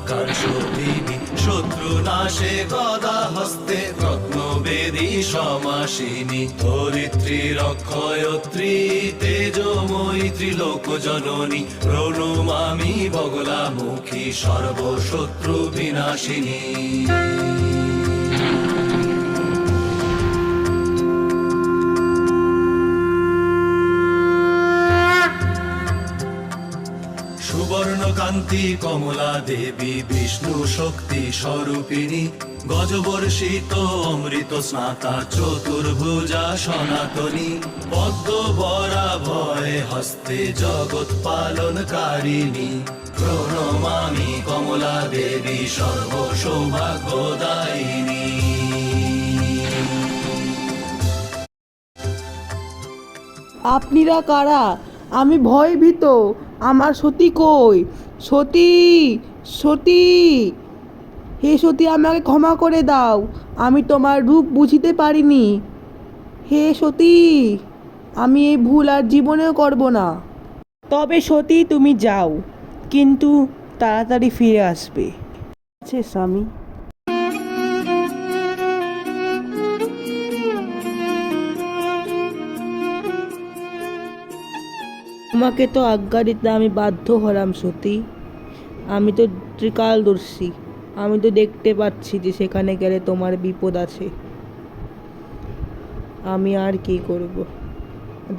লঙ্কার শোভিনী, শত্রু নাশে গদা হস্তে রত্নবেদী সমাসিনী, ধরিত্রী রক্ষয়ত্রী তেজময়ী ত্রিলোক জননী, প্রণমামি বগলামুখী সর্বশত্রু বিনাশিনী। সুবর্ণকান্তি কমলা দেবী বিষ্ণু শক্তি স্বরূপিণী, গজবর্ষিত অমৃত স্নাতা চতুর্ভুজা সনাতনী, পদ্ম বরাভয় হস্তে জগৎ পালনকারিণী, প্রণমামি কমলা দেবী সর্বসৌভাগ্যদায়িনী। আপনিরা কারা? আমি ভয়ভীত। আমার সতী কই? সতী, সতী, হে সতী, আমাকে ক্ষমা করে দাও। আমি তোমার রূপ বুঝিতে পারিনি। হে সতী, আমি এই ভুল আর জীবনেও করব না। তবে সতী, তুমি যাও, কিন্তু তাড়াতাড়ি ফিরে আসবে। আচ্ছা স্বামী। তোমাকে তো আজ্ঞা দিতে আমি বাধ্য হলাম সতী। আমি তো ত্রিকালদর্শী, আমি তো দেখতে পাচ্ছি যে সেখানে গেলে তোমার বিপদ আছে। আমি আর কি করব,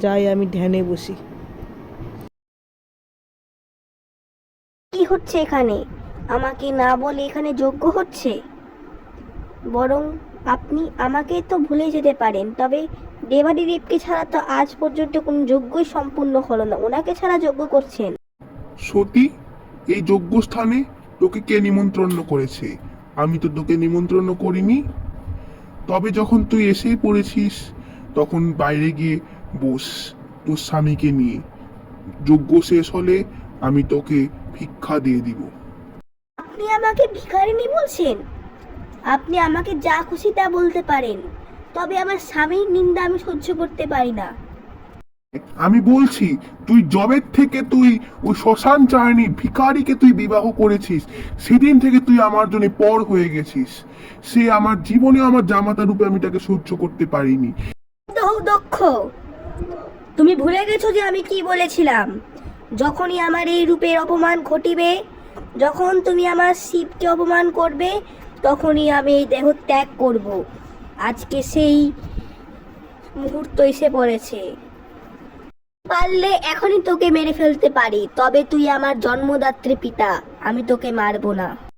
যাই আমি ধ্যানে বসি। কি হচ্ছে এখানে? আমাকে না বলে এখানে যজ্ঞ হচ্ছে? বরং আপনি আমাকে তো ভুলে যেতে পারেন, তবে দেবাদিদেবকে ছাড়া তো আজ পর্যন্ত কোনো যজ্ঞই সম্পূর্ণ হলো না, ওনাকে ছাড়া যজ্ঞ করছেন। সতী, এই যজ্ঞস্থানে তোকে কে নিমন্ত্রণ করেছে? আমি তো তোকে নিমন্ত্রণ করিনি। তবে যখন তুই এসেই পড়েছিস, তখন বাইরে গিয়ে বস তোর স্বামীকে নিয়ে। যজ্ঞ শেষ হলে আমি তোকে ভিক্ষা দিয়ে দিব। আপনি আমাকে ভিখারিনী বলছেন? আপনি আমাকে যা খুশি তা বলতে পারেন, তবে আমার স্বামীর নিন্দা আমি সহ্য করতে পারি না। আমি বলছি, তুই জবের থেকে তুই ওই শ্মশান চায়নি ভিখারিকে তুই বিবাহ করেছিস, সেদিন থেকে তুই আমার জন্য পর হয়ে গেছিস। সে আমার জীবনে আমার জামাতা রূপে আমি তাকে সহ্য করতে পারিনি। দক্ষ, তুমি ভুলে গেছো যে আমি কি বলেছিলাম? যখনই আমার এই রূপের অপমান ঘটিবে, যখন তুমি আমার শিবকে অপমান করবে, তখনই আমি এই দেহ ত্যাগ করব। আজকে সেই মুহূর্ত এসে পড়েছে। পারলে এখনই তোকে মেরে ফেলতে পারি, তবে তুই আমার জন্মদাত্রী পিতা, আমি তোকে মারবো না।